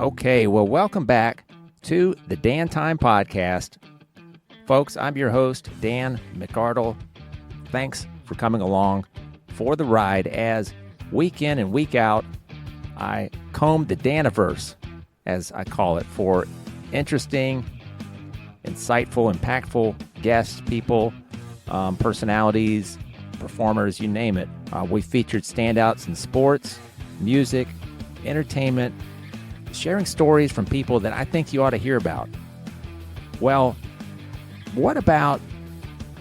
Okay, well, welcome back to the Dan Time Podcast. Folks, I'm your host, Dan McArdle. Thanks for coming along for the ride as week in and week out, I comb the Daniverse, as I call it, for interesting, insightful, impactful guests, people, personalities, performers, you name it. We featured standouts in sports, music, entertainment, sharing stories from people that I think you ought to hear about. Well, what about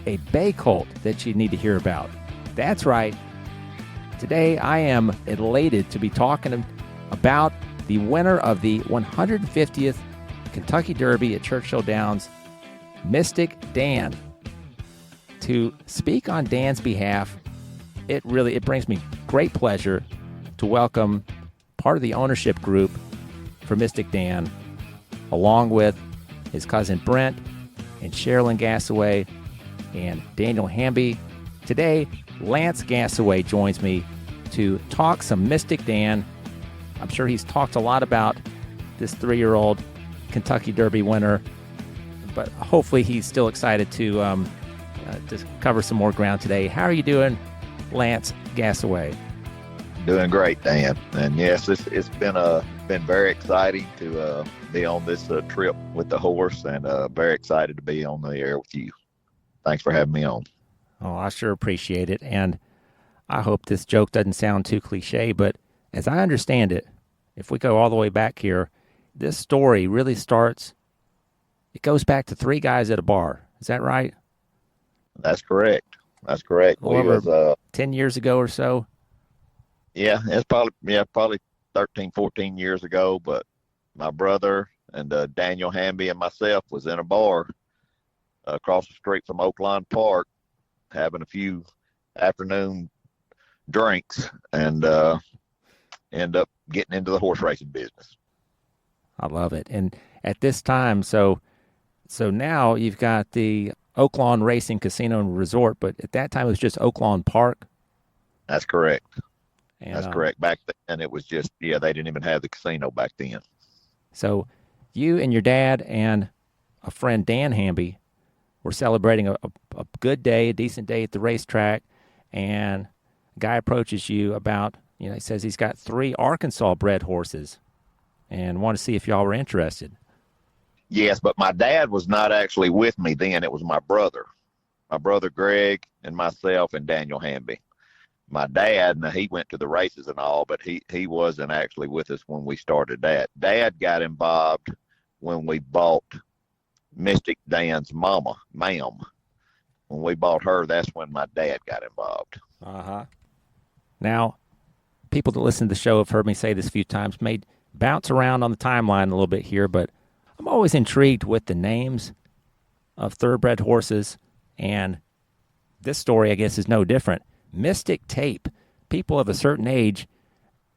a bay colt that you need to hear about? That's right. Today, I am elated to be talking about the winner of the 150th Kentucky Derby at Churchill Downs, Mystik Dan. To speak on Dan's behalf, it brings me great pleasure to welcome part of the ownership group for Mystik Dan, along with his cousin Brent and Sharilyn Gasaway and Daniel Hamby. Today, Lance Gasaway joins me to talk some Mystik Dan. I'm sure he's talked a lot about this 3-year-old Kentucky Derby winner, but hopefully he's still excited to cover some more ground today. How are you doing, Lance Gasaway? Doing great, Dan. And yes, it's been very exciting to be on this trip with the horse, and very excited to be on the air with you. Thanks for having me on. Oh, I sure appreciate it. And I hope this joke doesn't sound too cliche, but as I understand it, if we go all the way back here, this story really it goes back to 3 guys at a bar. Is that right? That's correct. Over 10 years ago or so? Yeah, it's probably 13, 14 years ago, but my brother and Daniel Hamby and myself was in a bar across the street from Oaklawn Park having a few afternoon drinks and end up getting into the horse racing business. I love it. And at this time, so now you've got the Oaklawn Racing Casino and Resort, but at that time it was just Oaklawn Park? That's correct. And, that's correct. Back then it was just, they didn't even have the casino back then. So you and your dad and a friend, Dan Hamby, were celebrating a good day, a decent day at the racetrack, and a guy approaches you about, he says he's got 3 Arkansas-bred horses and want to see if y'all were interested. Yes, but my dad was not actually with me then. It was my brother Greg, and myself and Daniel Hamby. My dad, now he went to the races and all, but he wasn't actually with us when we started that. Dad got involved when we bought Mystik Dan's mama, ma'am. When we bought her, that's when my dad got involved. Uh-huh. Now, people that listen to the show have heard me say this a few times, may bounce around on the timeline a little bit here, but I'm always intrigued with the names of thoroughbred horses, and this story, I guess, is no different. Mystik Tape. People of a certain age,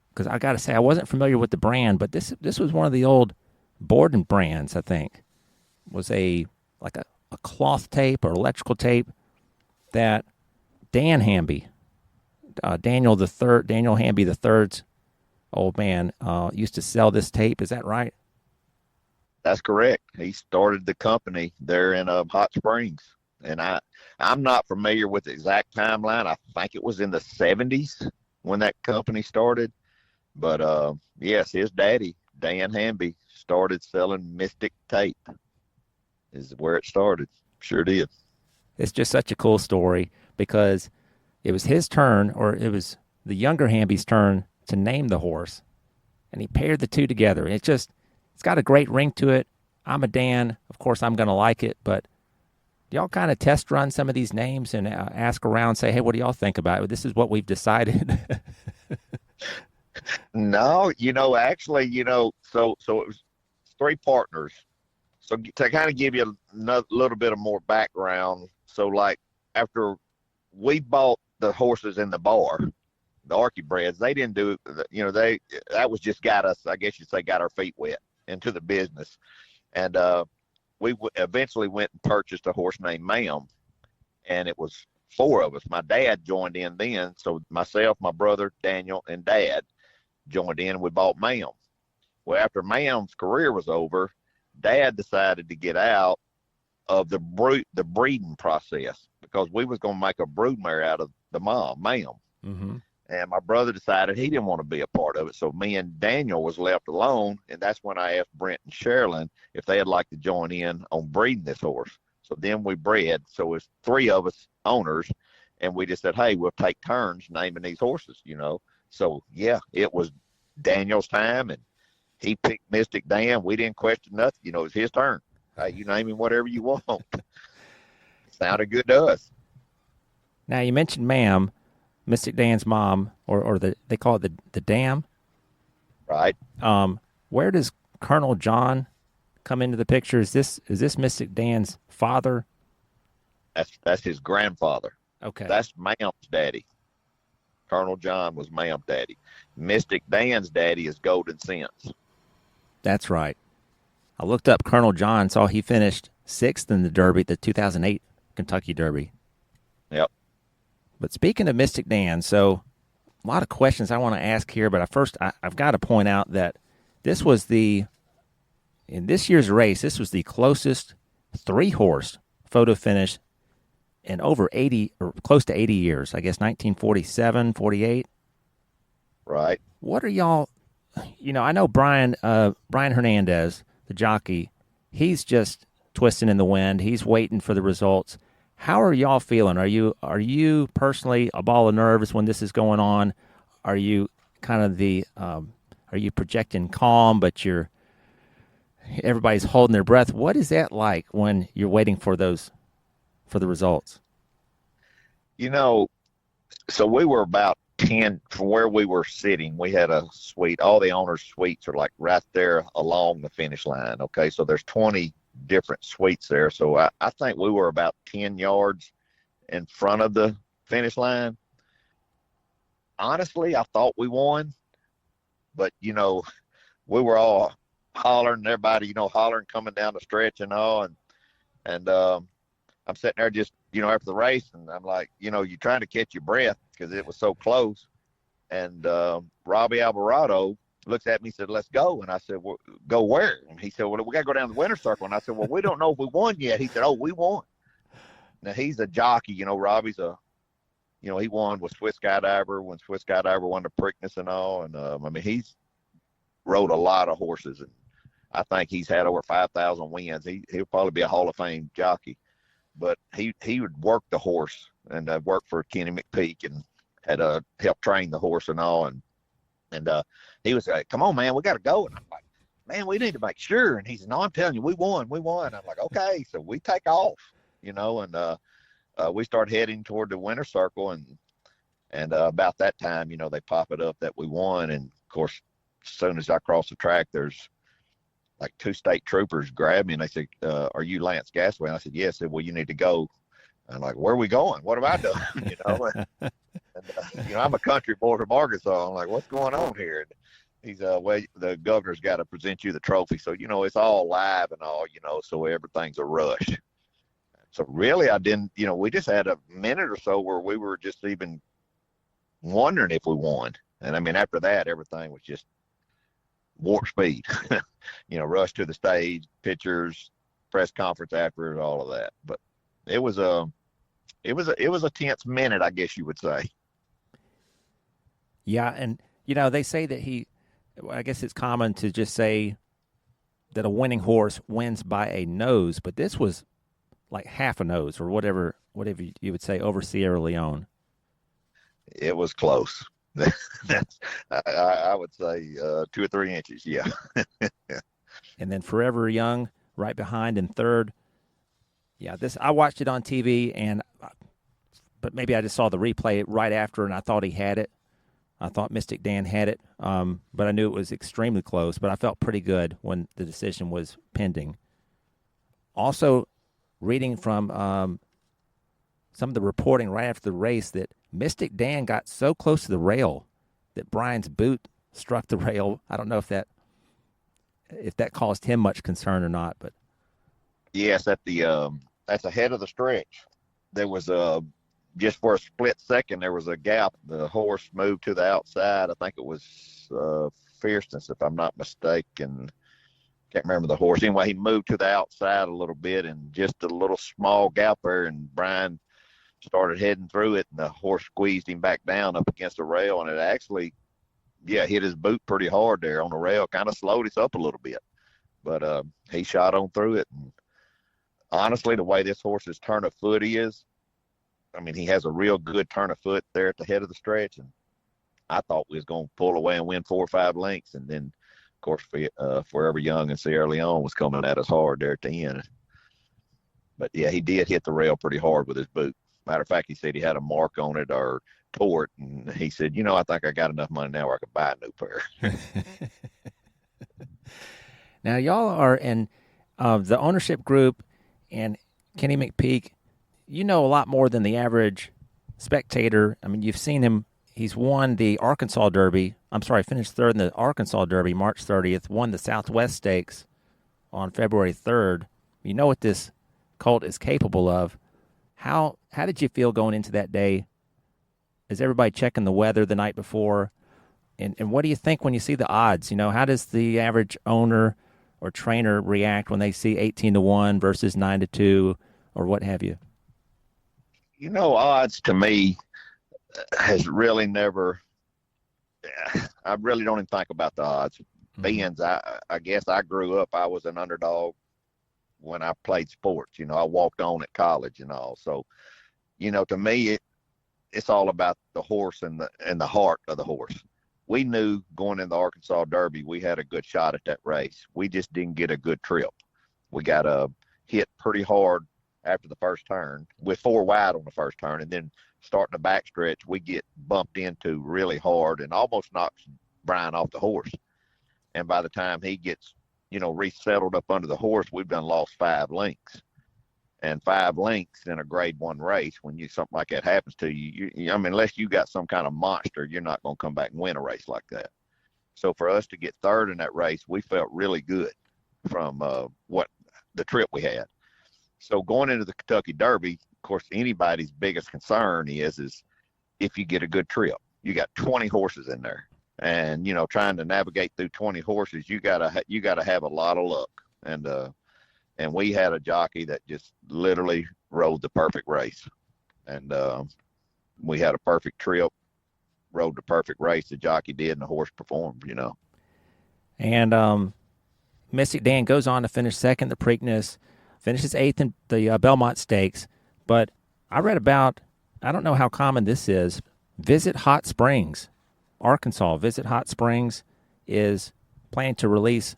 because I got to say, I wasn't familiar with the brand, but this was one of the old Borden brands, I think. It was a cloth tape or electrical tape that Dan Hamby, Daniel Hamby III's old man, used to sell this tape. Is that right? That's correct. He started the company there in Hot Springs, and I'm not familiar with the exact timeline. I think it was in the 70s when that company started. But yes, his daddy, Dan Hamby, started selling Mystik Tape. Is where it started. Sure did. It's just such a cool story because it was his turn, or it was the younger Hamby's turn to name the horse, and he paired the two together. It's got a great ring to it. I'm a Dan. Of course, I'm going to like it, but do y'all kind of test run some of these names and ask around, say, hey, what do y'all think about it? This is what we've decided. No, actually, so it was 3 partners. So to kind of give you a little bit of more background, so like after we bought the horses in the bar, the Archie breds, they didn't do, that was just got us, I guess you'd say, got our feet wet into the business. And we eventually went and purchased a horse named Ma'am, and it was 4 of us. My dad joined in then, so myself, my brother, Daniel, and Dad joined in, and we bought Ma'am. Well, after Mam's career was over, Dad decided to get out of the breeding process because we was going to make a broodmare out of the mom, Mam. Mm-hmm. And my brother decided he didn't want to be a part of it. So me and Daniel was left alone. And that's when I asked Brent and Sharilyn if they'd like to join in on breeding this horse. So then we bred. So it's 3 of us owners. And we just said, hey, we'll take turns naming these horses, you know. So, yeah, it was Daniel's time. And he picked Mystik Dan. We didn't question nothing. You know, it's his turn. Hey, you name him whatever you want. Sounded good to us. Now, you mentioned Mam, Mystik Dan's mom, or they call it the dam. Right. Where does Colonel John come into the picture? Is this Mystik Dan's father? That's his grandfather. Okay. That's Mam's daddy. Colonel John was Mam's daddy. Mystik Dan's daddy is Golden Sense. That's right. I looked up Colonel John, saw he finished 6th in the Derby, the 2008 Kentucky Derby. Yep. But speaking of Mystik Dan, so a lot of questions I want to ask here, but I've got to point out that in this year's race, this was the closest 3-horse photo finish in over 80 or close to 80 years. I guess 1947, 48. Right. What are y'all? I know Brian Hernandez, the jockey. He's just twisting in the wind. He's waiting for the results. How are y'all feeling? Are you personally a ball of nerves when this is going on? Are you kind of are you projecting calm, but everybody's holding their breath? What is that like when you're waiting for the results? So we were about 10 from where we were sitting. We had a suite. All the owners' suites are like right there along the finish line. Okay. So there's 20 different suites there. So I think we were about 10 yards in front of the finish line. Honestly, I thought we won, but we were all hollering, everybody, hollering coming down the stretch and all. And I'm sitting there just, after the race, and I'm like, you're trying to catch your breath because it was so close. And Robbie Alvarado looks at me and said, let's go. And I said, well, go where? And he said, well, we got to go down the winner's circle. And I said, well, we don't know if we won yet. He said, oh, we won. Now, he's a jockey. Robbie's he won with Swiss Skydiver when Swiss Skydiver won the Preakness and all. And, he's rode a lot of horses. And I think he's had over 5,000 wins. He'll probably be a Hall of Fame jockey. But he would work the horse and work for Kenny McPeek and had helped train the horse and all. And he was like, come on, man, we got to go. And I'm like, man, we need to make sure. And he said, no, I'm telling you, we won. I'm like, okay. So we take off, and we start heading toward the winner's circle. And about that time, they pop it up that we won. And, of course, as soon as I cross the track, there's like 2 state troopers grabbed me and they said, are you Lance Gasaway? And I said, yes. They said, well, you need to go. And I'm like, where are we going? What have I done? I'm a country boy from Arkansas. I'm like, what's going on here? And he's, well, the governor's got to present you the trophy. So, it's all live and all, so everything's a rush. So really I didn't, we just had a minute or so where we were just even wondering if we won. And after that, everything was just warp speed, rush to the stage, pictures, press conference after, all of that. But it was a tense minute, I guess you would say. Yeah, and they say that I guess it's common to just say that a winning horse wins by a nose, but this was like half a nose or whatever you would say over Sierra Leone. It was close. I would say 2 or 3 inches, yeah. And then Forever Young right behind in third. Yeah, I watched it on TV, but maybe I just saw the replay right after, and I thought he had it. I thought Mystik Dan had it, but I knew it was extremely close. But I felt pretty good when the decision was pending. Also, reading from some of the reporting right after the race that Mystik Dan got so close to the rail that Brian's boot struck the rail. I don't know if that caused him much concern or not, but yes, that's ahead of the stretch. There was just for a split second there was a gap. The horse moved to the outside. I think it was Fierceness, if I'm not mistaken. Can't remember the horse. Anyway, he moved to the outside a little bit and just a little small gap there, and Brian started heading through it, and the horse squeezed him back down up against the rail, and it actually, hit his boot pretty hard there on the rail, kind of slowed us up a little bit. But he shot on through it, and honestly, the way this horse's turn of foot is, I mean, he has a real good turn of foot there at the head of the stretch, and I thought we was going to pull away and win 4 or 5 lengths, and then, of course, Forever Young and Sierra Leone was coming at us hard there at the end. But, yeah, he did hit the rail pretty hard with his boot. Matter of fact, he said he had a mark on it or tore it, and he said, I think I got enough money now where I could buy a new pair. Now, y'all are in the ownership group, and Kenny McPeek, you know a lot more than the average spectator. I mean, you've seen him. He's won the Arkansas Derby. Finished third in the Arkansas Derby March 30th, won the Southwest Stakes on February 3rd. You know what this colt is capable of. How did you feel going into that day? Is everybody checking the weather the night before? And what do you think when you see the odds? How does the average owner or trainer react when they see 18-1 versus 9-2 or what have you? Odds to me has really never. I really don't even think about the odds. Being, I guess I grew up. I was an underdog when I played sports. I walked on at college and all. So, to me, it's all about the horse and the heart of the horse. We knew going in the Arkansas Derby, we had a good shot at that race. We just didn't get a good trip. We got hit pretty hard after the first turn with 4 wide on the first turn, and then starting the backstretch, we get bumped into really hard and almost knocks Brian off the horse. And by the time he gets, resettled up under the horse, we've done lost 5 lengths. And 5 lengths in a grade 1 race, when something like that happens to you, unless you got some kind of monster, you're not going to come back and win a race like that. So for us to get third in that race, we felt really good from what the trip we had. So going into the Kentucky Derby, of course, anybody's biggest concern is if you get a good trip. You got 20 horses in there, and trying to navigate through 20 horses, you gotta have a lot of luck. And we had a jockey that just literally rode the perfect race, and we had a perfect trip, rode the perfect race. The jockey did, and the horse performed. And Mystik Dan goes on to finish second the Preakness, finishes 8th in the Belmont Stakes. But I read about, I don't know how common this is, Visit Hot Springs, Arkansas. Visit Hot Springs is planning to release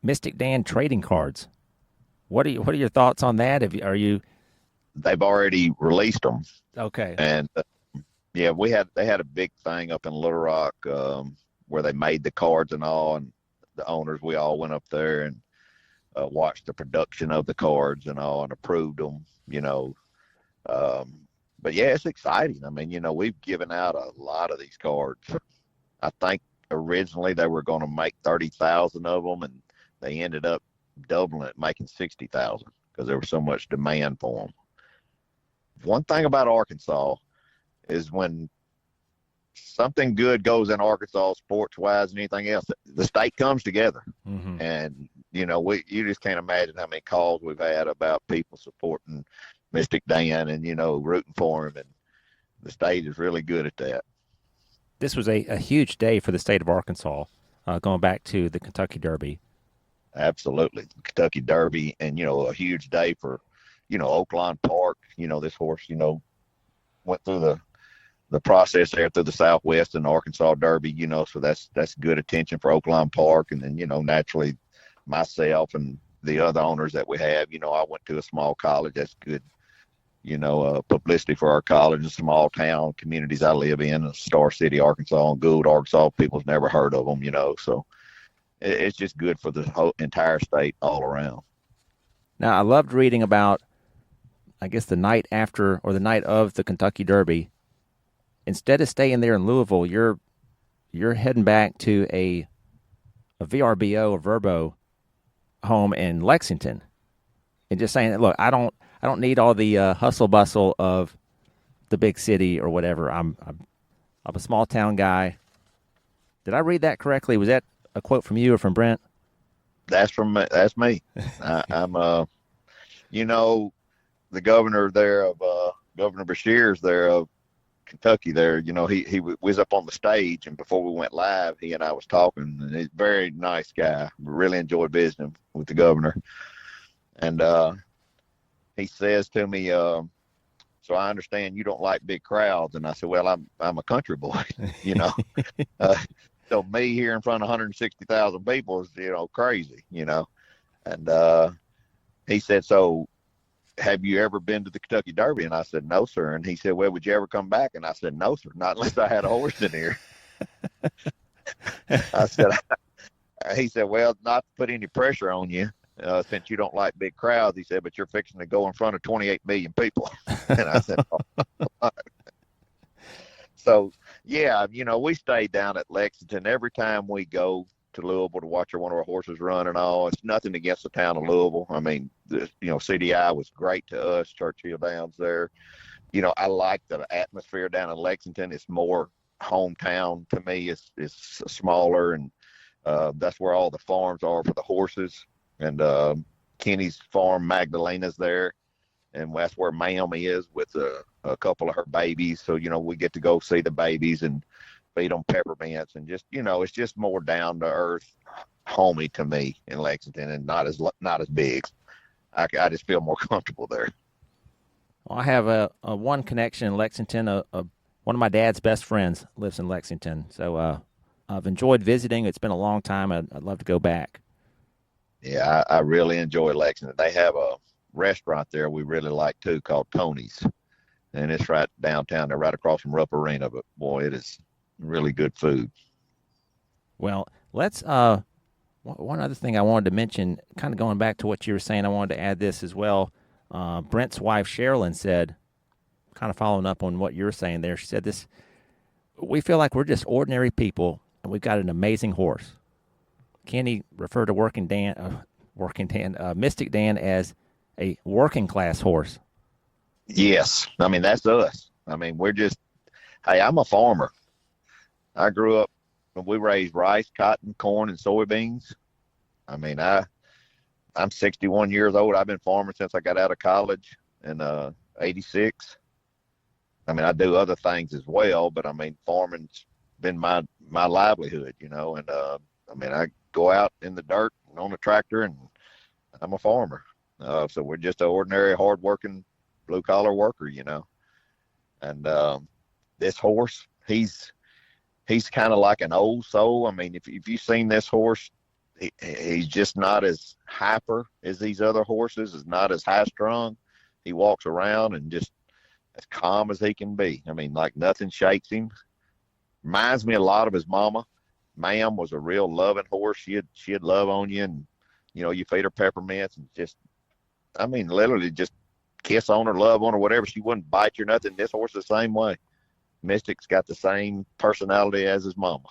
Mystik Dan trading cards. What are your thoughts on that? They've already released them. Okay. And they had a big thing up in Little Rock where they made the cards and all, and the owners, we all went up there and watched the production of the cards and all, and approved them. But yeah, it's exciting. I mean, we've given out a lot of these cards. I think originally they were going to make 30,000 of them, and they ended up doubling it, making 60,000 because there was so much demand for them. One thing about Arkansas is when something good goes in Arkansas, sports-wise and anything else, the state comes together. Mm-hmm. And, you just can't imagine how many calls we've had about people supporting Mystik Dan and, rooting for him. And the state is really good at that. This was a huge day for the state of Arkansas, going back to the Kentucky Derby. Absolutely. The Kentucky Derby, and, a huge day for, Oaklawn Park. This horse, went through the process there through the Southwest and the Arkansas Derby, so that's good attention for Oaklawn Park. And then, naturally, myself and the other owners that we have, I went to a small college. That's good, publicity for our college and small town communities I live in, Star City, Arkansas, and Gould, Arkansas. People's never heard of them, so it's just good for the whole entire state all around. Now, I loved reading about, I guess, the night after or the night of the Kentucky Derby. Instead of staying there in Louisville, you're heading back to a VRBO or Verbo home in Lexington, and just saying, look, I don't need all the hustle bustle of the big city or whatever. I'm a small town guy. Did I read that correctly? Was that a quote from you or from Brent? That's me. I'm the governor there of Governor Beshear's there of Kentucky there. He was up on the stage, and before we went live, he and I was talking, and he's a very nice guy. Really enjoyed visiting with the governor. And he says to me, so I understand you don't like big crowds. And I said, well, I'm a country boy, so me here in front of 160,000 people is, crazy, And he said, so have you ever been to the Kentucky Derby? And I said, no, sir. And he said, well, would you ever come back? And I said, no, sir, not unless I had a horse in here. I said, he said, well, not to put any pressure on you, since you don't like big crowds, he said, but you're fixing to go in front of 28 million people. And I said, oh. So, yeah, we stay down at Lexington every time we go to Louisville to watch one of our horses run and all. It's nothing against the town of Louisville. I mean, CDI was great to us, Churchill Downs there. I like the atmosphere down in Lexington. It's more hometown to me. It's smaller, and that's where all the farms are for the horses. And Kenny's farm, Magdalena's there, and that's where Ma'am is with a couple of her babies. So, we get to go see the babies and feed them peppermints, and just, it's just more down to earth, homey to me in Lexington, and not as big. I just feel more comfortable there. Well, I have a one connection in Lexington. One of my dad's best friends lives in Lexington, so I've enjoyed visiting. It's been a long time. I'd love to go back. Yeah, I really enjoy Lexington. They have a restaurant there we really like too, called Tony's, and it's right downtown. They're right across from Rupp Arena. But boy, it is really good food. Well, let's. One other thing I wanted to mention, kind of going back to what you were saying, I wanted to add this as well. Brent's wife Sharilyn said, kind of following up on what you were saying there. She said this: we feel like we're just ordinary people, and we've got an amazing horse. Kenny referred to Mystik Dan as a working class horse. Yes. I mean, that's us. I mean, hey, I'm a farmer. I grew up, we raised rice, cotton, corn, and soybeans. I mean, I'm 61 years old. I've been farming since I got out of college in 86. I mean, I do other things as well, but I mean, farming's been my livelihood, and I mean, I go out in the dirt on a tractor, and I'm a farmer. So we're just an ordinary, hardworking, blue-collar worker, And this horse, he's kind of like an old soul. I mean, if you've seen this horse, he's just not as hyper as these other horses. Is not as high-strung. He walks around and just as calm as he can be. I mean, like nothing shakes him. Reminds me a lot of his mama. Ma'am was a real loving horse. She'd love on you, and you feed her peppermints and just, I mean, literally just kiss on her, love on her, whatever. She wouldn't bite you or nothing. This horse is the same way. Mystik's got the same personality as his mama.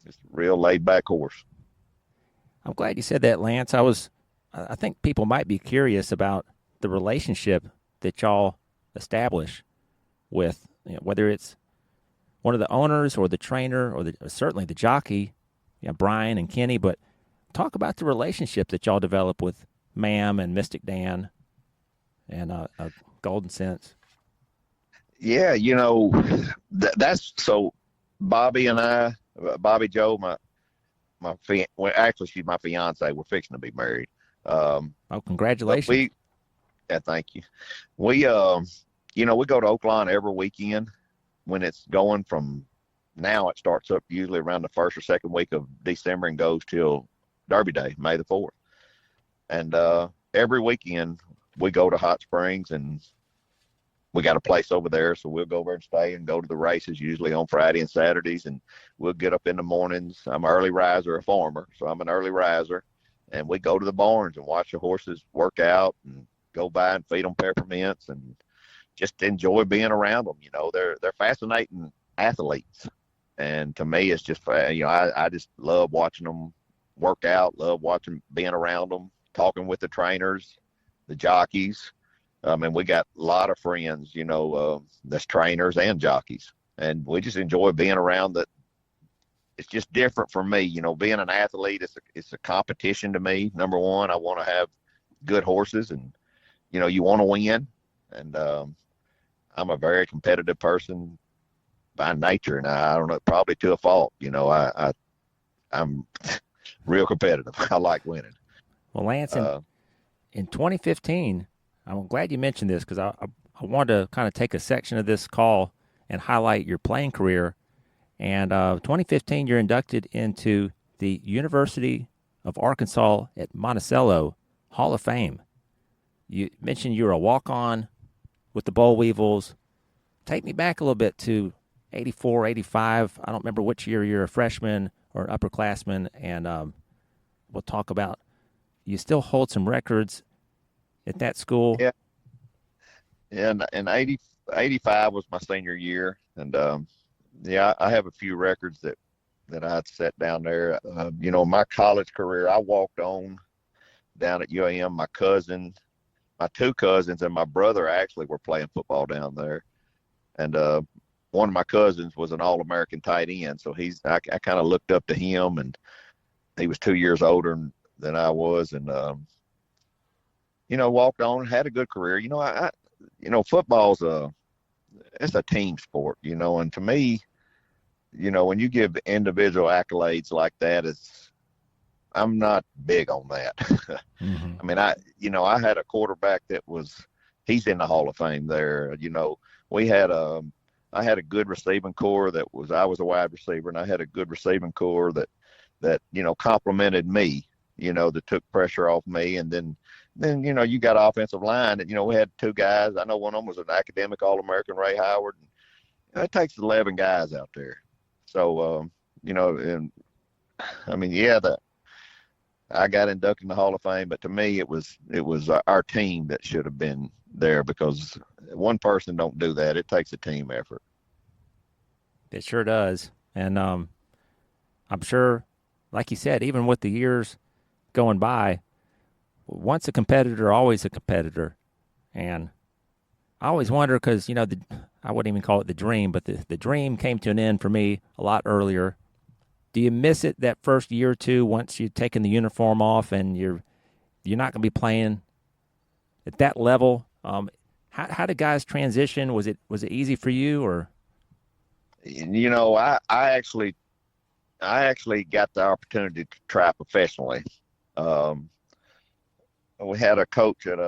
Just a real laid back horse. I'm glad you said that, Lance. I think people might be curious about the relationship that y'all establish with, whether it's one of the owners or the trainer or certainly the jockey, Brian and Kenny. But talk about the relationship that y'all develop with Ma'am and Mystik Dan and Golden Sense. Yeah, that's so. Bobby and I, Bobby Joe, actually she's my fiance. We're fixing to be married. Congratulations! Thank you. We go to Oaklawn every weekend. When it's going from now, it starts up usually around the first or second week of December and goes till Derby Day, May the 4th. And every weekend we go to Hot Springs, and we got a place over there, so we'll go over and stay and go to the races usually on Friday and Saturdays, and we'll get up in the mornings. I'm an early riser, a farmer, so I'm an early riser, and we go to the barns and watch the horses work out and go by and feed them peppermints and just enjoy being around them. They're fascinating athletes, and to me, it's just I just love watching them work out, love watching being around them, talking with the trainers, the jockeys. I mean, we got a lot of friends, that's trainers and jockeys, and we just enjoy being around that. It's just different for me. Being an athlete, it's a competition to me. Number one, I want to have good horses, and you want to win. And I'm a very competitive person by nature, and I don't know, probably to a fault. I'm real competitive. I like winning. Well, Lance, in 2015, I'm glad you mentioned this because I wanted to kind of take a section of this call and highlight your playing career. And 2015, you're inducted into the University of Arkansas at Monticello Hall of Fame. You mentioned you were a walk-on with the Boll Weevils. Take me back a little bit to 84, 85. I don't remember which year you're a freshman or an upperclassman, and we'll talk about you still hold some records at that school. Yeah. And 85 was my senior year, and I have a few records that I'd set down there. My college career, I walked on down at UAM. My two cousins, and my brother actually were playing football down there, and one of my cousins was an All-American tight end, so I kind of looked up to him, and he was 2 years older than I was, and walked on, had a good career. Football's it's a team sport, and to me, when you give individual accolades like that, I'm not big on that. Mm-hmm. I mean, I had a quarterback he's in the Hall of Fame there. I had a good receiving core I was a wide receiver, and I had a good receiving core that complimented me, that took pressure off me. And then you got offensive line, and we had two guys. I know one of them was an academic All-American, Ray Howard. And it takes 11 guys out there. So, and I mean, I got inducted in the Hall of Fame, but to me, it was our team that should have been there, because one person don't do that. It takes a team effort. It sure does. And I'm sure, like you said, even with the years going by, once a competitor, always a competitor. And I always wonder, because, I wouldn't even call it the dream, but the dream came to an end for me a lot earlier. Do you miss it that first year or two once you've taken the uniform off and you're not going to be playing at that level? How did guys transition? Was it easy for you, or? I actually got the opportunity to try professionally. We had a coach at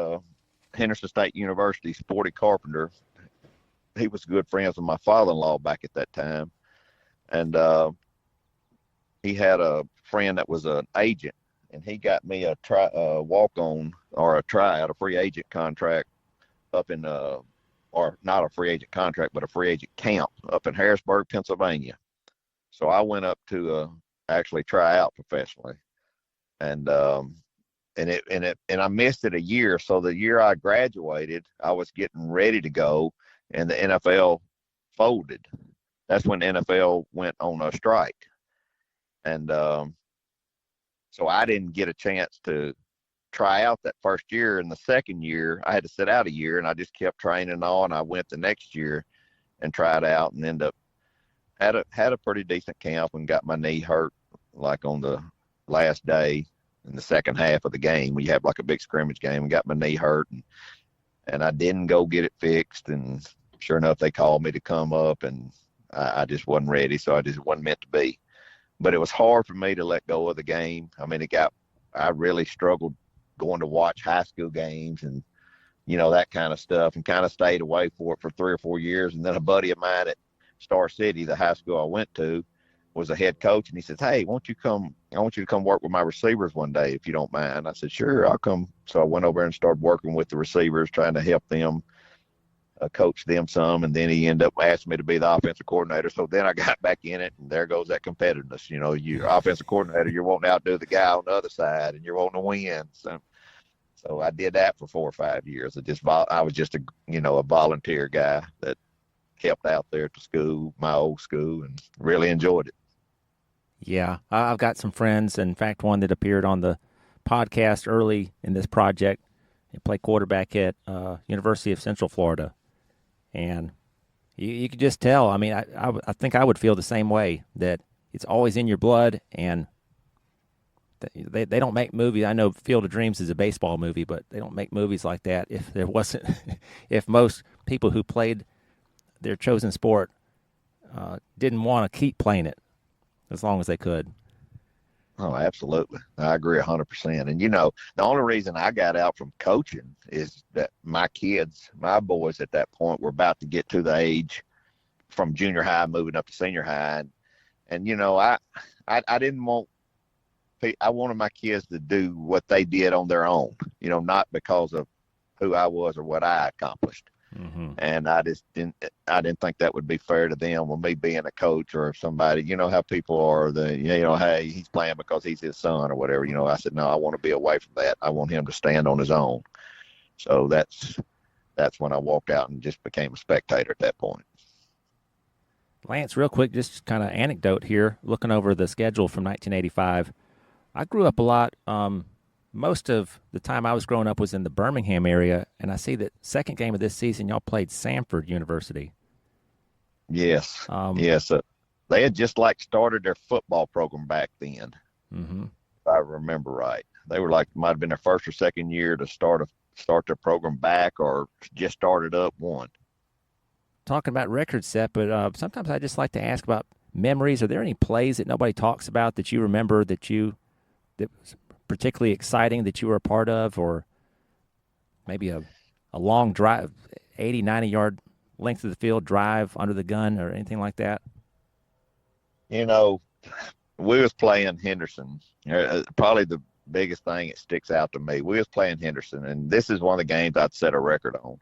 Henderson State University, Sporty Carpenter. He was good friends with my father-in-law back at that time, and he had a friend that was an agent, and he got me a walk-on or a tryout, a free agent contract up in or not a free agent contract, but a free agent camp up in Harrisburg, Pennsylvania. So I went up to actually try out professionally, and I missed it a year. So the year I graduated, I was getting ready to go, and the NFL folded. That's when the NFL went on a strike. And so I didn't get a chance to try out that first year. And the second year, I had to sit out a year, and I just kept training on. I went the next year and tried out, and ended up had a pretty decent camp, and got my knee hurt like on the last day in the second half of the game. We had like a big scrimmage game, and got my knee hurt, and I didn't go get it fixed. And sure enough, they called me to come up, and I just wasn't ready. So I just wasn't meant to be. But it was hard for me to let go of the game. I mean, I really struggled going to watch high school games and, that kind of stuff, and kind of stayed away for 3 or 4 years. And then a buddy of mine at Star City, the high school I went to, was a head coach. And he said, "Hey, I want you to come work with my receivers one day, if you don't mind." I said, "Sure, I'll come." So I went over and started working with the receivers, trying to help them, coach them some. And then he ended up asking me to be the offensive coordinator. So then I got back in it, and there goes that competitiveness. You're offensive coordinator, you're wanting to outdo the guy on the other side, and you're wanting to win. So I did that for 4 or 5 years. I was just a volunteer guy that helped out there at the school, my old school, and really enjoyed it. Yeah, I've got some friends. In fact, one that appeared on the podcast early in this project. He played quarterback at University of Central Florida. And you could just tell. I mean, I think I would feel the same way, that it's always in your blood, and they don't make movies. I know Field of Dreams is a baseball movie, but they don't make movies like that if there wasn't, if most people who played their chosen sport didn't want to keep playing it as long as they could. Oh, absolutely. I agree 100%. And, the only reason I got out from coaching is that my kids, my boys at that point were about to get to the age from junior high moving up to senior high. And I didn't want, I wanted my kids to do what they did on their own, not because of who I was or what I accomplished. Mm-hmm. And I didn't think that would be fair to them with me being a coach or somebody, how people are, hey, he's playing because he's his son or whatever. I said, no, I want to be away from that. I want him to stand on his own. So that's when I walked out and just became a spectator at that point. Lance, real quick, just kind of anecdote here, looking over the schedule from 1985. I grew up a lot. Most of the time I was growing up was in the Birmingham area, and I see that second game of this season, y'all played Samford University. Yes. Yes. They had just started their football program back then. Mm-hmm. If I remember right. They were might have been their first or second year to start their program back, or just started up one. Talking about record set, but sometimes I just like to ask about memories. Are there any plays that nobody talks about that you remember that was particularly exciting that you were a part of, or maybe a long drive, 80, 90-yard length of the field drive under the gun or anything like that? We was playing Henderson. Probably the biggest thing that sticks out to me, we was playing Henderson, and this is one of the games I'd set a record on.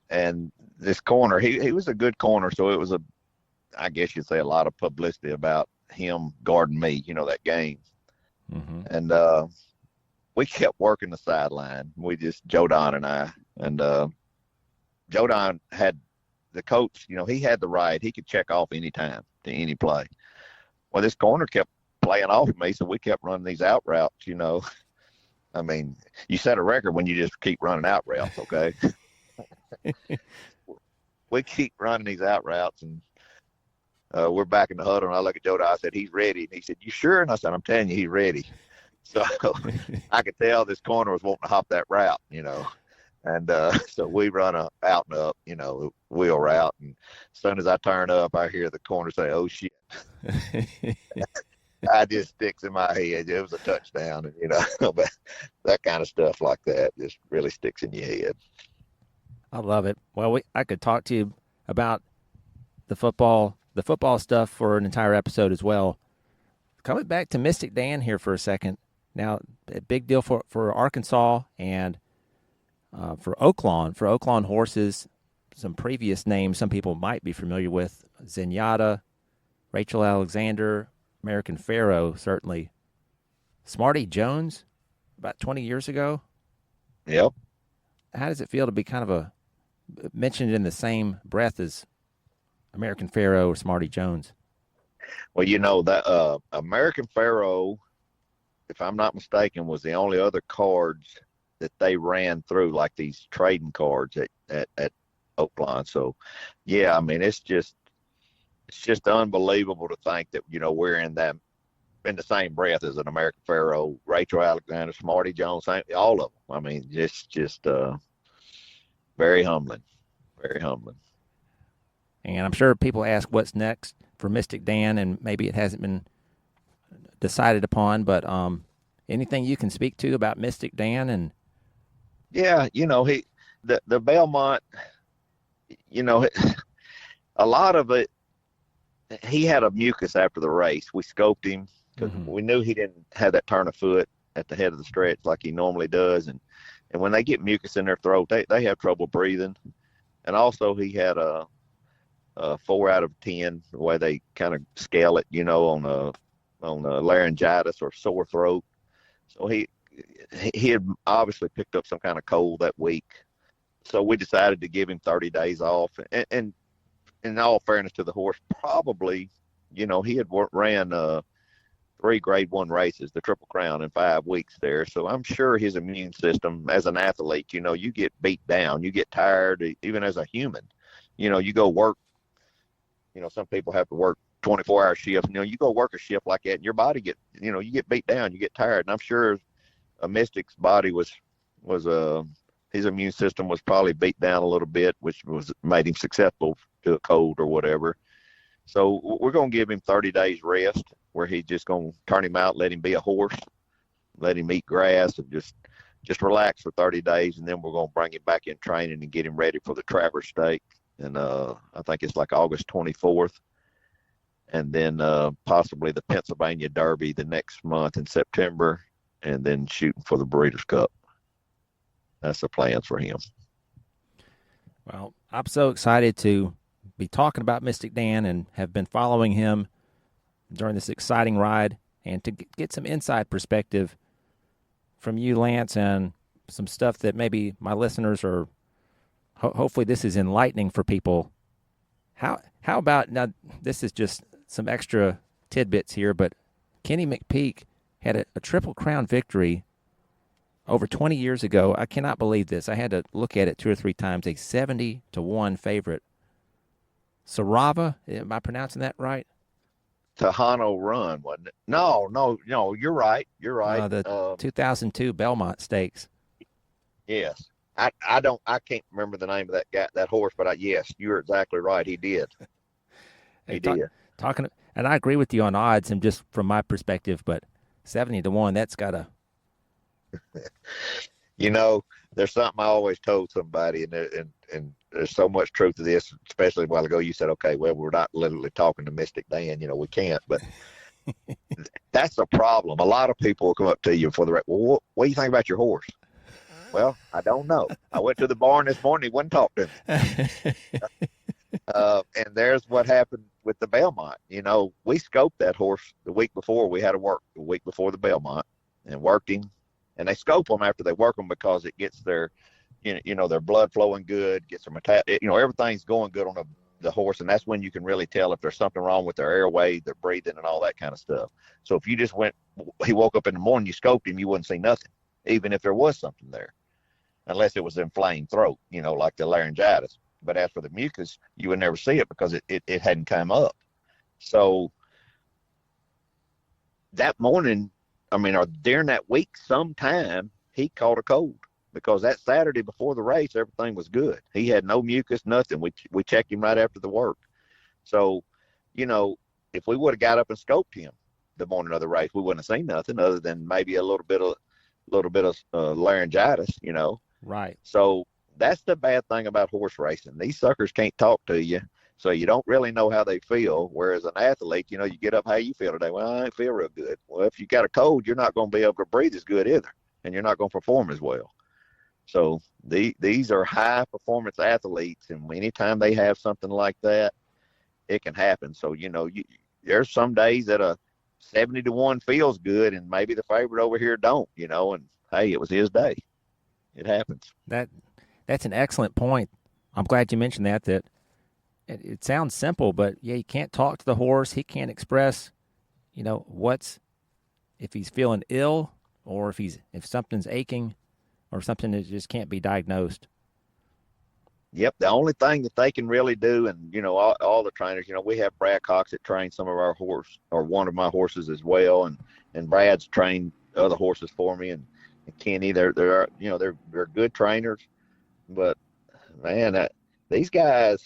And this corner, he was a good corner, so it was I guess you'd say, a lot of publicity about him guarding me, that game. Mm-hmm. And we kept working the sideline. Joe Don and I. And Joe Don had the coach, he had the right. He could check off any time to any play. Well, this corner kept playing off of me, so we kept running these out routes, I mean, you set a record when you just keep running out routes, okay? We keep running these out routes, and we're back in the huddle, and I look at Joe Don. I said, he's ready. And he said, you sure? And I said, I'm telling you, he's ready. So I could tell this corner was wanting to hop that route, And so we run a out and up, wheel route. And as soon as I turn up, I hear the corner say, oh, shit. I just sticks in my head. It was a touchdown. And, but that kind of stuff like that just really sticks in your head. I love it. Well, I could talk to you about the football stuff for an entire episode as well. Coming back to Mystik Dan here for a second. Now, a big deal for Arkansas and for Oaklawn horses. Some previous names some people might be familiar with: Zenyatta, Rachel Alexander, American Pharoah, certainly. Smarty Jones, about 20 years ago. Yep. How does it feel to be kind of mentioned in the same breath as American Pharoah or Smarty Jones? Well, that American Pharoah, if I'm not mistaken, was the only other cards that they ran through, like these trading cards at Oaklawn. So, yeah, I mean, it's just unbelievable to think that, we're in the same breath as an American Pharoah, Rachel Alexander, Smarty Jones, all of them. I mean, just very humbling, very humbling. And I'm sure people ask what's next for Mystik Dan, and maybe it hasn't been decided upon, but anything you can speak to about Mystik Dan? And yeah, the Belmont, a lot of it, he had a mucus after the race. We scoped him because we knew he didn't have that turn of foot at the head of the stretch like he normally does. And when they get mucus in their throat, they have trouble breathing. And also he had a 4 out of 10, the way they kind of scale it, on a laryngitis or sore throat. So he had obviously picked up some kind of cold that week. So we decided to give him 30 days off. And in all fairness to the horse, probably, he had ran 3 grade 1 races, the Triple Crown, in 5 weeks there. So I'm sure his immune system as an athlete, you get beat down, you get tired, even as a human, you go work. Some people have to work 24-hour shifts. You go work a shift like that, and your body you get beat down, you get tired. And I'm sure Mystik's body was his immune system was probably beat down a little bit, which made him susceptible to a cold or whatever. So we're going to give him 30 days rest, where he's just going to turn him out, let him be a horse, let him eat grass, and just relax for 30 days. And then we're going to bring him back in training and get him ready for the Travers Stake. And I think it's like August 24th. And then possibly the Pennsylvania Derby the next month in September, and then shooting for the Breeders' Cup. That's the plans for him. Well, I'm so excited to be talking about Mystik Dan and have been following him during this exciting ride, and to get some inside perspective from you, Lance, and some stuff that maybe my listeners are, hopefully this is enlightening for people. How about, now this is just some extra tidbits here, but Kenny McPeek had a Triple Crown victory over 20 years ago. I cannot believe this. I had to look at it 2 or 3 times. A 70-1 favorite. Sarava, am I pronouncing that right? Tejano Run, wasn't it? No, you're right. You're right. The 2002 Belmont Stakes. Yes. I can't remember the name of that horse, but yes, you're exactly right. He did. He did. Talking, and I agree with you on odds, and just from my perspective, but 70-1, that's got to. There's something I always told somebody, and there's so much truth to this, especially a while ago. You said, okay, well, we're not literally talking to Mystik Dan, we can't, but that's a problem. A lot of people will come up to you for the record. Well, what do you think about your horse? Well, I don't know. I went to the barn this morning. He wouldn't talk to me. And there's what happened with the Belmont. We scoped that horse the week before. We had to work the week before the Belmont and worked him. And they scope them after they work them because it gets their blood flowing good, gets them everything's going good on the horse. And that's when you can really tell if there's something wrong with their airway, their breathing, and all that kind of stuff. So if you just he woke up in the morning, you scoped him, you wouldn't see nothing, even if there was something there, unless it was inflamed throat, like the laryngitis. But as for the mucus, you would never see it because it hadn't come up. So that morning, or during that week sometime, he caught a cold, because that Saturday before the race, everything was good. He had no mucus, nothing. We checked him right after the work. So, if we would have got up and scoped him the morning of the race, we wouldn't have seen nothing other than maybe a little bit of laryngitis, Right. So that's the bad thing about horse racing. These suckers can't talk to you, so you don't really know how they feel. Whereas an athlete, you get up, how you feel today? Well, I don't feel real good. Well, if you got a cold, you're not going to be able to breathe as good either, and you're not going to perform as well. So these are high performance athletes, and anytime they have something like that, it can happen. So there's some days that a 70-1 feels good, and maybe the favorite over here don't. And hey, it was his day. It happens. That's an excellent point. I'm glad you mentioned that. That it sounds simple, but yeah, you can't talk to the horse. He can't express, if he's feeling ill, or if something's aching, or something that just can't be diagnosed. Yep. The only thing that they can really do, and all the trainers, we have Brad Cox that trains some of our horse, or one of my horses as well, and Brad's trained other horses for me, and Kenny, they're good trainers. But man, these guys,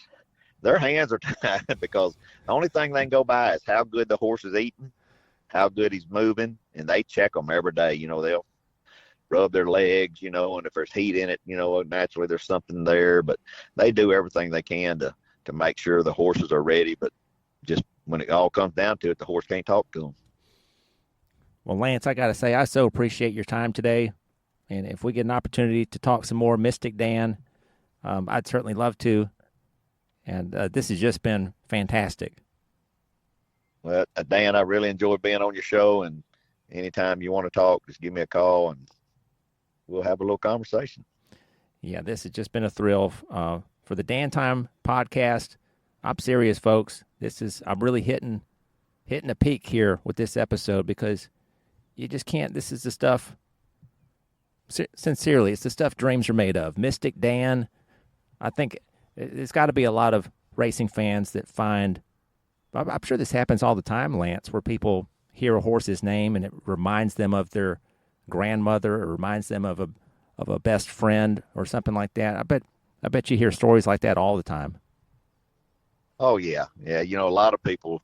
their hands are tied, because the only thing they can go by is how good the horse is eating, how good he's moving, and they check them every day. They'll rub their legs, and if there's heat in it, naturally there's something there. But they do everything they can to make sure the horses are ready. But just when it all comes down to it, the horse can't talk to them. Well, Lance, I got to say, I so appreciate your time today. And if we get an opportunity to talk some more Mystik Dan, I'd certainly love to. And this has just been fantastic. Well, Dan, I really enjoyed being on your show. And anytime you want to talk, just give me a call and we'll have a little conversation. Yeah, this has just been a thrill for the Dan Time podcast. I'm serious, folks. I'm really hitting a peak here with this episode, because you just can't. This is the stuff. Sincerely, it's the stuff dreams are made of. Mystik Dan, I think there's got to be a lot of racing fans that find I'm sure this happens all the time, Lance, where people hear a horse's name and it reminds them of their grandmother or reminds them of a best friend or something like that. I bet you hear stories like that all the time. Oh yeah, yeah. A lot of people,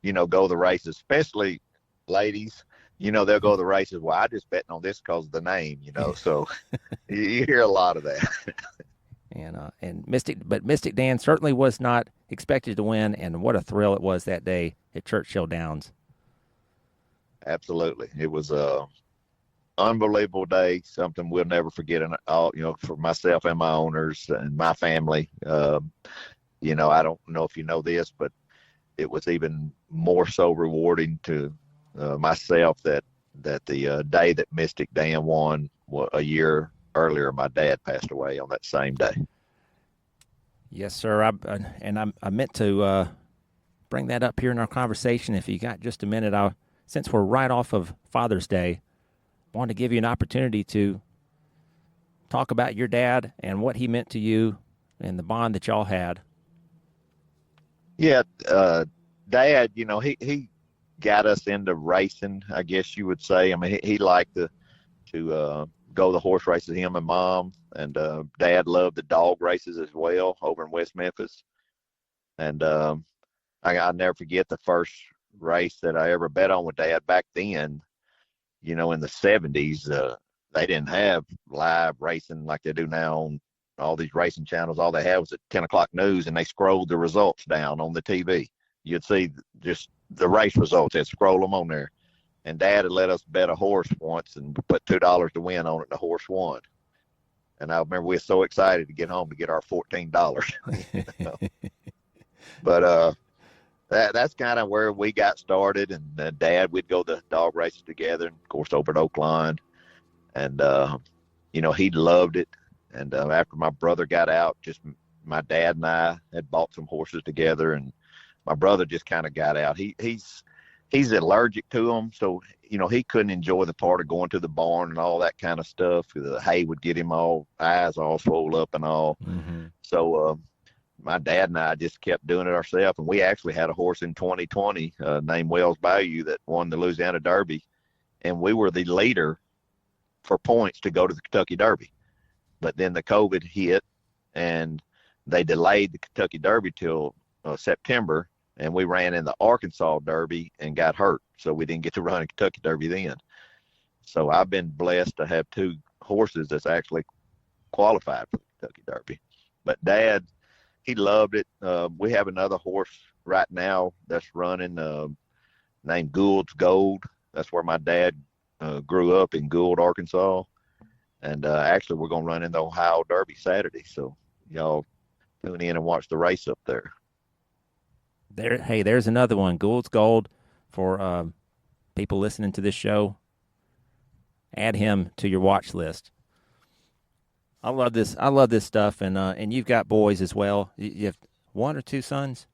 go to the races, especially ladies. They'll go to the races. Well, I just betting on this because of the name. So you hear a lot of that. And Mystik Dan certainly was not expected to win, and what a thrill it was that day at Churchill Downs. Absolutely, it was a unbelievable day. Something we'll never forget. And all, for myself and my owners and my family. I don't know if you know this, but it was even more so rewarding to myself that the day that Mystik Dan won a year earlier, my dad passed away on that same day. Yes, sir. I meant to bring that up here in our conversation. If you got just a minute, since we're right off of Father's Day, I wanted to give you an opportunity to talk about your dad and what he meant to you and the bond that y'all had. Yeah, Dad, he got us into racing, I guess you would say. I mean, he liked to go the horse races, him and Mom. And Dad loved the dog races as well over in West Memphis. And I'll never forget the first race that I ever bet on with Dad back then. In the 70s, they didn't have live racing like they do now on all these racing channels. All they had was at 10 o'clock news, and they scrolled the results down on the TV. You'd see just the race results. They'd scroll them on there. And Dad had let us bet a horse once and put $2 to win on it, and the horse won. And I remember we were so excited to get home to get our $14. But that's kind of where we got started. And Dad, we'd go to dog races together, and of course over at Oakline. And he loved it. And after my brother got out, just my dad and I had bought some horses together, and my brother just kind of got out. He's allergic to them, so he couldn't enjoy the part of going to the barn and all that kind of stuff. The hay would get him eyes all swole up and all. Mm-hmm. So my dad and I just kept doing it ourselves, and we actually had a horse in 2020 named Wells Bayou that won the Louisiana Derby, and we were the leader for points to go to the Kentucky Derby. But then the COVID hit, and they delayed the Kentucky Derby till September, and we ran in the Arkansas Derby and got hurt, so we didn't get to run a Kentucky Derby then. So I've been blessed to have two horses that's actually qualified for the Kentucky Derby. But Dad, he loved it. We have another horse right now that's running named Gould's Gold. That's where my dad grew up, in Gould, Arkansas. And actually, we're going to run in the Ohio Derby Saturday. So y'all tune in and watch the race up there. There's another one, Gould's Gold, for people listening to this show. Add him to your watch list. I love this stuff, and you've got boys as well. You have one or two sons?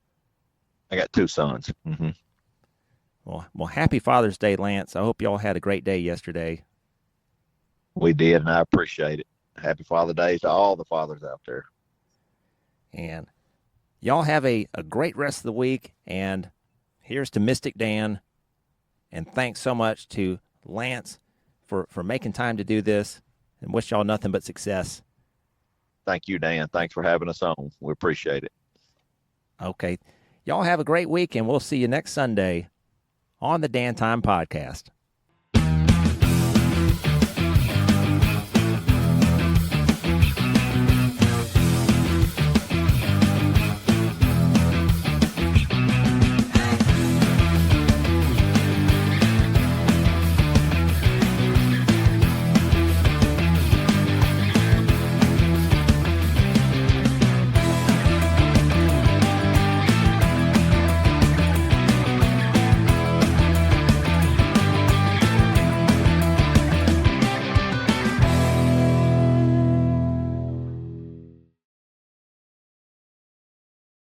I got two sons. Mm-hmm. Well, happy Father's Day, Lance. I hope y'all had a great day yesterday. We did, and I appreciate it. Happy Father's Day to all the fathers out there. And y'all have a great rest of the week, and here's to Mystik Dan, and thanks so much to Lance for making time to do this, and wish y'all nothing but success. Thank you, Dan. Thanks for having us on. We appreciate it. Okay. Y'all have a great week, and we'll see you next Sunday on the Dan Time Podcast.